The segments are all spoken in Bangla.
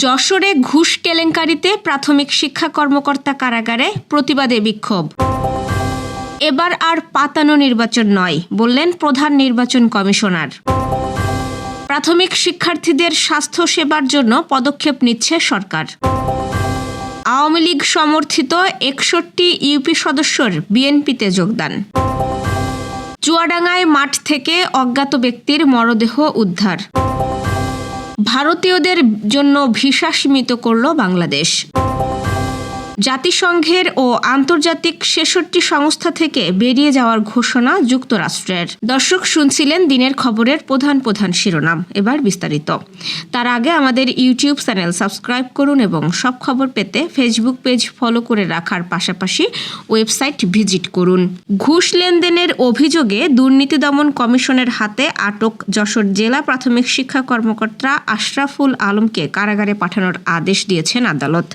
যশোরে ঘুষ কেলেঙ্কারিতে প্রাথমিক শিক্ষা কর্মকর্তা কারাগারে প্রতিবাদে বিক্ষোভ। এবার আর পাতানো নির্বাচন নয়, বললেন প্রধান নির্বাচন কমিশনার। প্রাথমিক শিক্ষার্থীদের স্বাস্থ্য সেবার জন্য পদক্ষেপ নিচ্ছে সরকার। আওয়ামী লীগ সমর্থিত 61 ইউপি সদস্যর বিএনপিতে যোগদান। চুয়াডাঙ্গায় মাঠ থেকে অজ্ঞাত ব্যক্তির মরদেহ উদ্ধার। ভারতীয়দের জন্য ভিসা সীমিত করল বাংলাদেশ। জাতিসংঘের ও আন্তর্জাতিক 66 সংস্থা থেকে বেরিয়ে যাওয়ার ঘোষণা যুক্তরাষ্ট্রের। দর্শক, শুনছিলেন দিনের খবরের প্রধান প্রধান শিরোনাম। এবার বিস্তারিত। তার আগে আমাদের ইউটিউব চ্যানেল সাবস্ক্রাইব করুন এবং সব খবর পেতে ফেসবুক পেজ ফলো করে রাখার পাশাপাশি ওয়েবসাইট ভিজিট করুন। ঘুষ লেনদেনের অভিযোগে দুর্নীতি দমন কমিশনের হাতে আটক যশোর জেলা প্রাথমিক শিক্ষা কর্মকর্তা আশরাফুল আলমকে কারাগারে পাঠানোর আদেশ দিয়েছেন আদালত।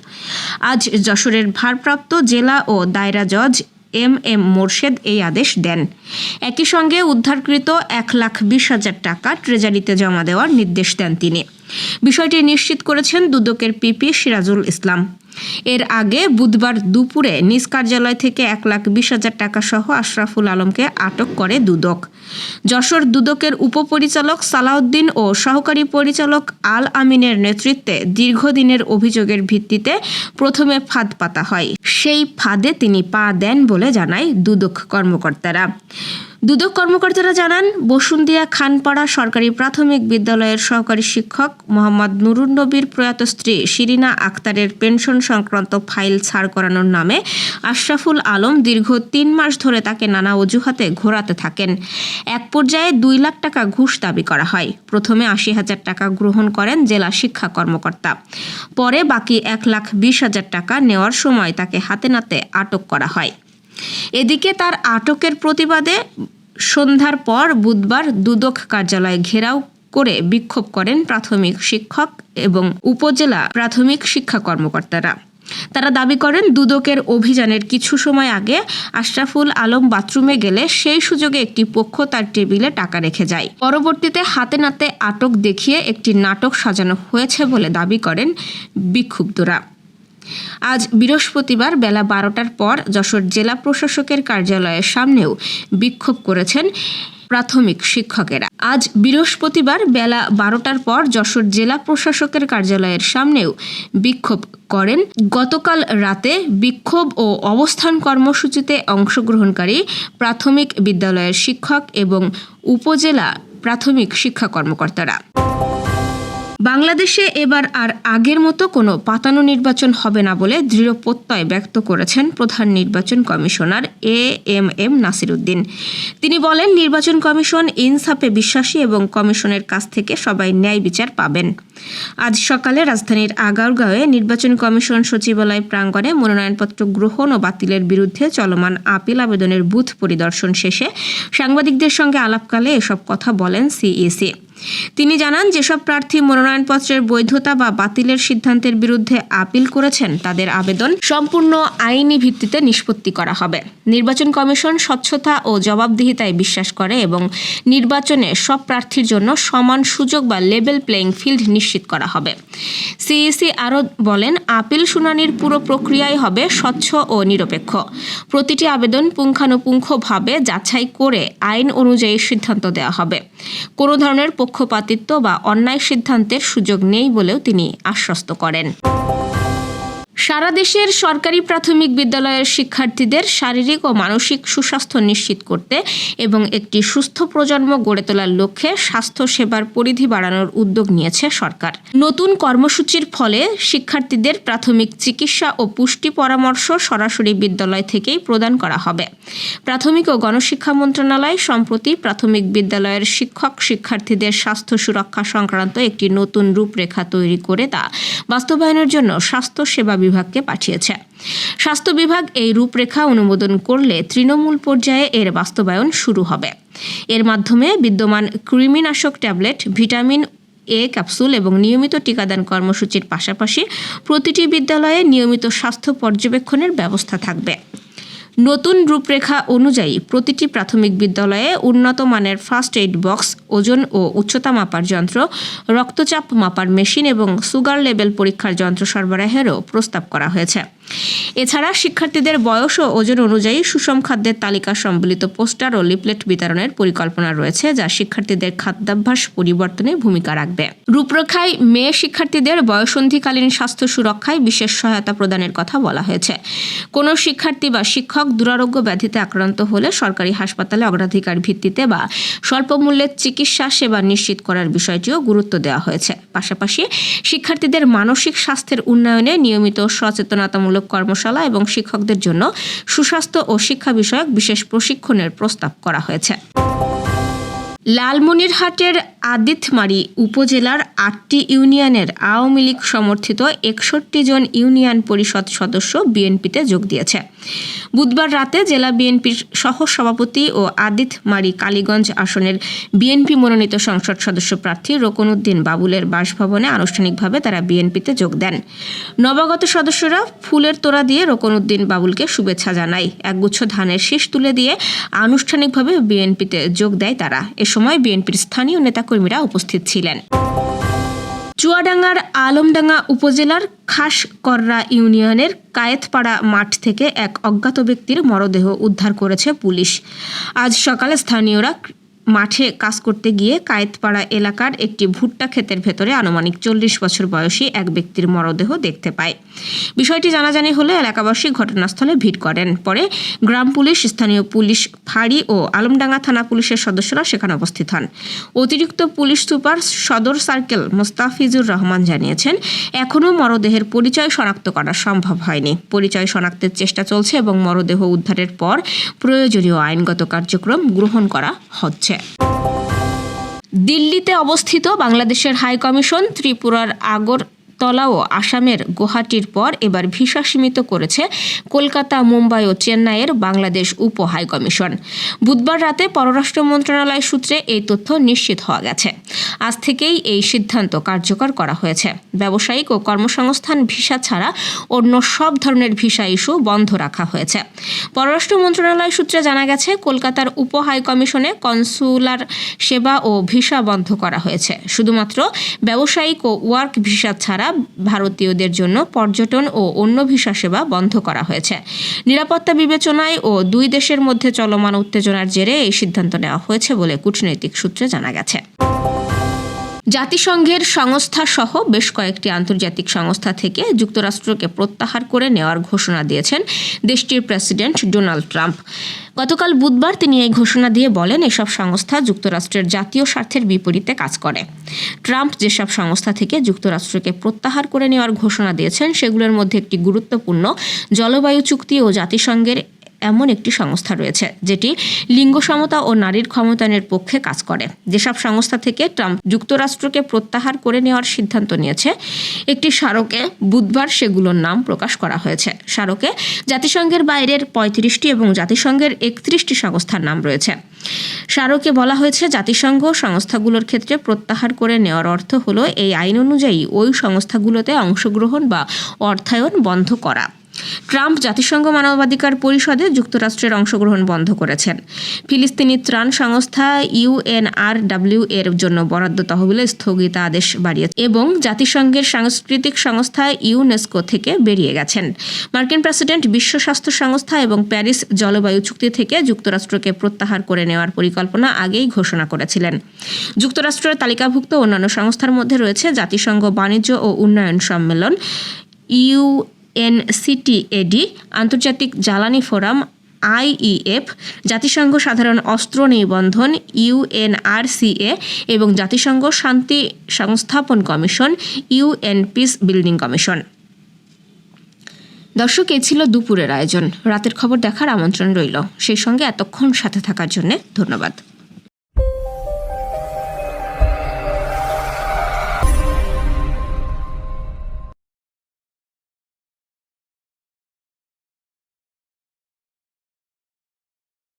আজ যশোরের ভারপ্রাপ্ত জেলা ও দায়রা জজ এম মোরশেদ এই আদেশ দেন। একই সঙ্গে উদ্ধারকৃত 1,20,000 টাকা ট্রেজারিতে জমা দেওয়ার নির্দেশ দেন তিনি। বিষয়টি নিশ্চিত করেছেন দুদকের পিপি সিরাজুল ইসলাম। এর আগে বুধবার দুপুরে নিজ কার্যালয় থেকে 1,20,000 টাকা সহ আশরাফুল আলমকে আটক করে দুদক। যশোর দুদকের উপপরিচালক সালাউদ্দিন ও সহকারী পরিচালক আল আমিনের নেতৃত্বে দীর্ঘদিনের অভিযোগের ভিত্তিতে প্রথমে ফাঁদ পাতা হয়। সেই ফাঁদে তিনি পা দেন বলে জানায় দুদক কর্মকর্তারা। দুদক কর্মকর্তারা জানান, বসুন্ধিয়া খানপাড়া সরকারি প্রাথমিক বিদ্যালয়ের সহকারী শিক্ষক মোহাম্মদ নুরুন নবীর প্রয়াত স্ত্রী শিরিনা আক্তারের পেনশন সংক্রান্ত ফাইল ছাড় করানোর নামে আশরাফুল আলম দীর্ঘ 3 মাস ধরে তাকে নানা অজুহাতে ঘোরাতে থাকেন। এক পর্যায়ে 2 লাখ টাকা ঘুষ দাবি করা হয়। প্রথমে 80,000 টাকা গ্রহণ করেন জেলা শিক্ষা কর্মকর্তা। পরে বাকি 1,20,000 টাকা নেওয়ার সময় তাকে হাতে নাতে আটক করা হয়। এদিকে তার আটকের প্রতিবাদে সন্ধ্যার পর বুধবার দুদক কার্যালয় ঘেরাও করে বিক্ষোভ করেন প্রাথমিক শিক্ষক এবং উপজেলা প্রাথমিক শিক্ষা কর্মকর্তারা। তারা দাবি করেন, দুদকের অভিযানের কিছু সময় আগে আশরাফুল আলম বাথরুমে গেলে সেই সুযোগে একটি পক্ষ তার টেবিলে টাকা রেখে যায়। পরবর্তীতে হাতে নাতে আটক দেখিয়ে একটি নাটক সাজানো হয়েছে বলে দাবি করেন বিক্ষুব্ধরা। আজ বৃহস্পতিবার বেলা 12টার পর যশোর জেলা প্রশাসকের কার্যালয়ের সামনেও বিক্ষোভ করেছেন প্রাথমিক শিক্ষকেরা। আজ বৃহস্পতিবার বেলা 12টার পর যশোর জেলা প্রশাসকের কার্যালয়ের সামনেও বিক্ষোভ করেন। গতকাল রাতে বিক্ষোভ ও অবস্থান কর্মসূচিতে অংশগ্রহণকারী প্রাথমিক বিদ্যালয়ের শিক্ষক এবং উপজেলা প্রাথমিক শিক্ষা কর্মকর্তারা। বাংলাদেশে এবার আর আগের মতো কোনো পাতানো নির্বাচন হবে না বলে দৃঢ় প্রত্যয় ব্যক্ত করেছেন প্রধান নির্বাচন কমিশনার এম নাসির উদ্দিন। তিনি বলেন, নির্বাচন কমিশন ইনসাফে বিশ্বাসী এবং কমিশনের কাছ থেকে সবাই ন্যায় বিচার পাবেন। আজ সকালে রাজধানীর আগারগাঁওয়ে নির্বাচন কমিশন সচিবালয় প্রাঙ্গণে মনোনয়নপত্র গ্রহণ ও বাতিলের বিরুদ্ধে চলমান আপিল আবেদনের বুথ পরিদর্শন শেষে সাংবাদিকদের সঙ্গে আলাপকালে এসব কথা বলেন সিইসি। তিনি জানান, যেসব প্রার্থী মনোনয়নপত্রের বৈধতা বা বাতিলের সিদ্ধান্তের বিরুদ্ধে আপিল করেছেন তাদের আবেদন সম্পূর্ণ আইনি ভিত্তিতে নিষ্পত্তি করা হবে। নির্বাচন কমিশন স্বচ্ছতা ও জবাবদিহিতায় বিশ্বাস করে এবং নির্বাচনে সব প্রার্থীর জন্য সমান সুযোগ বা লেভেল প্লেইং ফিল্ড নিশ্চিত করা হবে। সিইসি আরও বলেন, আপিল শুনানির পুরো প্রক্রিয়াই হবে স্বচ্ছ ও নিরপেক্ষ। প্রতিটি আবেদন পুঙ্খানুপুঙ্খভাবে যাচাই করে আইন অনুযায়ী সিদ্ধান্ত দেওয়া হবে। কোনো ধরনের পক্ষপাতিত্ব বা অন্যায় সিদ্ধান্তের সুযোগ নেই বলেও তিনি আশ্বস্ত করেন। সারা দেশের সরকারি প্রাথমিক বিদ্যালয়ের শিক্ষার্থীদের শারীরিক ও মানসিক সুস্বাস্থ্য নিশ্চিত করতে এবং একটি সুস্থ প্রজন্ম গড়ে তোলার লক্ষ্যে স্বাস্থ্য সেবার পরিধি বাড়ানোর উদ্যোগ নিয়েছে সরকার। নতুন কর্মসূচির ফলে শিক্ষার্থীদের প্রাথমিক চিকিৎসা ও পুষ্টি পরামর্শ সরাসরি বিদ্যালয় থেকেই প্রদান করা হবে। প্রাথমিক ও গণশিক্ষা মন্ত্রণালয় সম্প্রতি প্রাথমিক বিদ্যালয়ের শিক্ষক শিক্ষার্থীদের স্বাস্থ্য সুরক্ষা সংক্রান্ত একটি নতুন রূপরেখা তৈরি করে তা বাস্তবায়নের জন্য স্বাস্থ্য সেবা বিভাগকে পাঠিয়েছে। স্বাস্থ্য বিভাগ এই রূপরেখা অনুমোদন করলে তৃণমূল পর্যায়ে এর বাস্তবায়ন শুরু হবে। এর মাধ্যমে বিদ্যমান কৃমিনাশক ট্যাবলেট, ভিটামিন এ ক্যাপসুল এবং নিয়মিত টিকাদান কর্মসূচির পাশাপাশি প্রতিটি বিদ্যালয়ে নিয়মিত স্বাস্থ্য পর্যবেক্ষণের ব্যবস্থা থাকবে। নতুন রূপরেখা অনুযায়ী প্রতিটি প্রাথমিক বিদ্যালয়ে উন্নত মানের ফার্স্ট এইড বক্স, ওজন ও উচ্চতা মাপার যন্ত্র, রক্তচাপ মাপার মেশিন এবং সুগার লেভেল পরীক্ষার যন্ত্র সরবরাহেরও প্রস্তাব করা হয়েছে। এছাড়া শিক্ষার্থীদের বয়স ও ওজন অনুযায়ী সুষম খাদ্যের তালিকা সম্বলিত পোস্টার ও লিফলেট বিতরণের পরিকল্পনা রয়েছে, যা শিক্ষার্থীদের খাদ্যাভ্যাস পরিবর্তনে ভূমিকা রাখবে। রূপরেখায় মেয়ে শিক্ষার্থীদের বয়সন্ধিকালীন স্বাস্থ্য সুরক্ষায় বিশেষ সহায়তা প্রদানের কথা বলা হয়েছে। কোনো শিক্ষার্থী বা শিক্ষক দুরারোগ্য ব্যাধিতে আক্রান্ত হলে সরকারি হাসপাতালে অগ্রাধিকার ভিত্তিতে বা স্বল্প মূল্যের চিকিৎসা সেবা নিশ্চিত করার বিষয়টিও গুরুত্ব দেওয়া হয়েছে। পাশাপাশি শিক্ষার্থীদের মানসিক স্বাস্থ্যের উন্নয়নে নিয়মিত সচেতনতামূলক কর্মশালা এবং শিক্ষকদের জন্য সুস্বাস্থ্য ও শিক্ষা বিষয়ক বিশেষ প্রশিক্ষণের প্রস্তাব করা হয়েছে। লালমনিরহাটের আদিতমারি উপজেলার 8টি ইউনিয়নের আওয়ামী লীগ সমর্থিত 61 জন ইউনিয়ন পরিষদ সদস্য বিএনপিতে যোগ দিয়েছে। বুধবার রাতে জেলা বিএনপির সহ সভাপতি ও আদিতমারি কালীগঞ্জ আসনের বিএনপি মনোনীত সংসদ সদস্য প্রার্থী রোকনউদ্দিন বাবুলের বাসভবনে আনুষ্ঠানিকভাবে তারা বিএনপিতে যোগ দেন। নবাগত সদস্যরা ফুলের তোড়া দিয়ে রোকনউদ্দিন বাবুলকে শুভেচ্ছা জানায়। একগুচ্ছ ধানের শীষ তুলে দিয়ে আনুষ্ঠানিকভাবে বিএনপিতে যোগ দেয় তারা। এ সময় বিএনপির স্থানীয় নেতাকর্মীরা উপস্থিত ছিলেন। চুয়াডাঙ্গার আলমডাঙ্গা উপজেলার খাসকররা ইউনিয়নের কায়েতপাড়া মাঠ থেকে এক অজ্ঞাত ব্যক্তির মরদেহ উদ্ধার করেছে পুলিশ। আজ সকালে স্থানীয়রা মাঠে কাজ করতে গিয়ে কায়েতপাড়া এলাকার একটি ভুট্টা ক্ষেতের ভেতরে আনুমানিক 40 বছর বয়সী এক ব্যক্তির মরদেহ দেখতে পায়। বিষয়টি জানাজানি হলে এলাকাবাসী ঘটনাস্থলে ভিড় করেন। পরে গ্রাম পুলিশ, স্থানীয় পুলিশ ফাঁড়ি ও আলমডাঙ্গা থানা পুলিশের সদস্যরা সেখানে উপস্থিত হন। অতিরিক্ত পুলিশ সুপার সদর সার্কেল মোস্তাফিজুর রহমান জানিয়েছেন, এখনও মরদেহের পরিচয় শনাক্ত করা সম্ভব হয়নি। পরিচয় শনাক্তের চেষ্টা চলছে এবং মরদেহ উদ্ধারের পর প্রয়োজনীয় আইনগত কার্যক্রম গ্রহণ করা হচ্ছে। দিল্লিতে অবস্থিত বাংলাদেশের হাই কমিশন ত্রিপুরার আগরতলা ও আসামের গুয়াহাটির পর এবার ভিসা সীমিত করেছে কলকাতা, মুম্বাই ও চেন্নাইয়ের বাংলাদেশ উপ হাই কমিশন। বুধবার রাতে পররাষ্ট্র মন্ত্রণালয় সূত্রে এই তথ্য নিশ্চিত হওয়া গেছে। আজ থেকেই এই সিদ্ধান্ত কার্যকর করা হয়েছে। ব্যবসায়িক ও কর্মসংস্থান ভিসা ছাড়া অন্য সব ধরনের ভিসা ইস্যু বন্ধ রাখা হয়েছে। পররাষ্ট্র মন্ত্রণালয় সূত্রে জানা গেছে, কলকাতার উপ হাই কমিশনে কনসুলার সেবা ও ভিসা বন্ধ করা হয়েছে। শুধুমাত্র ব্যবসায়িক ও ওয়ার্ক ভিসা ছাড়া ভারতীয়দের জন্য পর্যটন ও অন্য ভিসা সেবা বন্ধ করা হয়েছে। নিরাপত্তা বিবেচনায় ও দুই দেশের মধ্যে চলমান উত্তেজনার জেরে এই সিদ্ধান্ত নেওয়া হয়েছে বলে কূটনৈতিক সূত্রে জানা গেছে। জাতিসংঘের সংস্থা সহ বেশ কয়েকটি আন্তর্জাতিক সংস্থা থেকে যুক্তরাষ্ট্রকে প্রত্যাহার করে নেওয়ার ঘোষণা দিয়েছেন দেশটির প্রেসিডেন্ট ডোনাল্ড ট্রাম্প। গতকাল বুধবার তিনি এই ঘোষণা দিয়ে বলেন, এসব সংস্থা যুক্তরাষ্ট্রের জাতীয় স্বার্থের বিপরীতে কাজ করে। ট্রাম্প যেসব সংস্থা থেকে যুক্তরাষ্ট্রকে প্রত্যাহার করে নেওয়ার ঘোষণা দিয়েছেন সেগুলোর মধ্যে একটি গুরুত্বপূর্ণ জলবায়ু চুক্তি ও জাতিসংঘের এমন একটি সংস্থা রয়েছে যেটি লিঙ্গ সমতা ও নারীর ক্ষমতায়নের পক্ষে কাজ করে। যেসব সংস্থা থেকে ট্রাম্প যুক্তরাষ্ট্রকে প্রত্যাহার করে নেওয়ার সিদ্ধান্ত নিয়েছে, একটি স্মারকে বুধবার সেগুলোর নাম প্রকাশ করা হয়েছে। স্মারকে জাতিসংঘের বাইরের 35টি এবং জাতিসংঘের 31টি সংস্থার নাম রয়েছে। স্মারকে বলা হয়েছে, জাতিসংঘ সংস্থাগুলোর ক্ষেত্রে প্রত্যাহার করে নেওয়ার অর্থ হলো এই আইন অনুযায়ী ওই সংস্থাগুলোতে অংশগ্রহণ বা অর্থায়ন বন্ধ করা। ট্রাম্প জাতিসংঘ মানবাধিকার পরিষদে যুক্তরাষ্ট্রের অংশগ্রহণ বন্ধ করেছেন। ফিলিস্তিনি ত্রাণ সংস্থা UNRW এর জন্য বরাদ্দ তহবিলে স্থগিতাদেশ বাড়িয়েছে এবং জাতিসংঘের সাংস্কৃতিক সংস্থা ইউনেস্কো থেকে বেরিয়ে গেছেন। মার্কিন প্রেসিডেন্ট বিশ্ব স্বাস্থ্য সংস্থা এবং প্যারিস জলবায়ু চুক্তি থেকে যুক্তরাষ্ট্রকে প্রত্যাহার করে নেওয়ার পরিকল্পনা আগেই ঘোষণা করেছিলেন। যুক্তরাষ্ট্রের তালিকাভুক্ত অন্যান্য সংস্থার মধ্যে রয়েছে জাতিসংঘ বাণিজ্য ও উন্নয়ন সম্মেলন UNCTAD, আন্তর্জাতিক জ্বালানি ফোরাম IEF, জাতিসংঘ সাধারণ অস্ত্র নিবন্ধন UNRCA এবং জাতিসংঘ শান্তি সংস্থাপন commission UN piece building commission. দর্শক, এই ছিল দুপুরের আয়োজন। রাতের খবর দেখার আমন্ত্রণ রইল। সেই সঙ্গে এতক্ষণ সাথে থাকার জন্য ধন্যবাদ।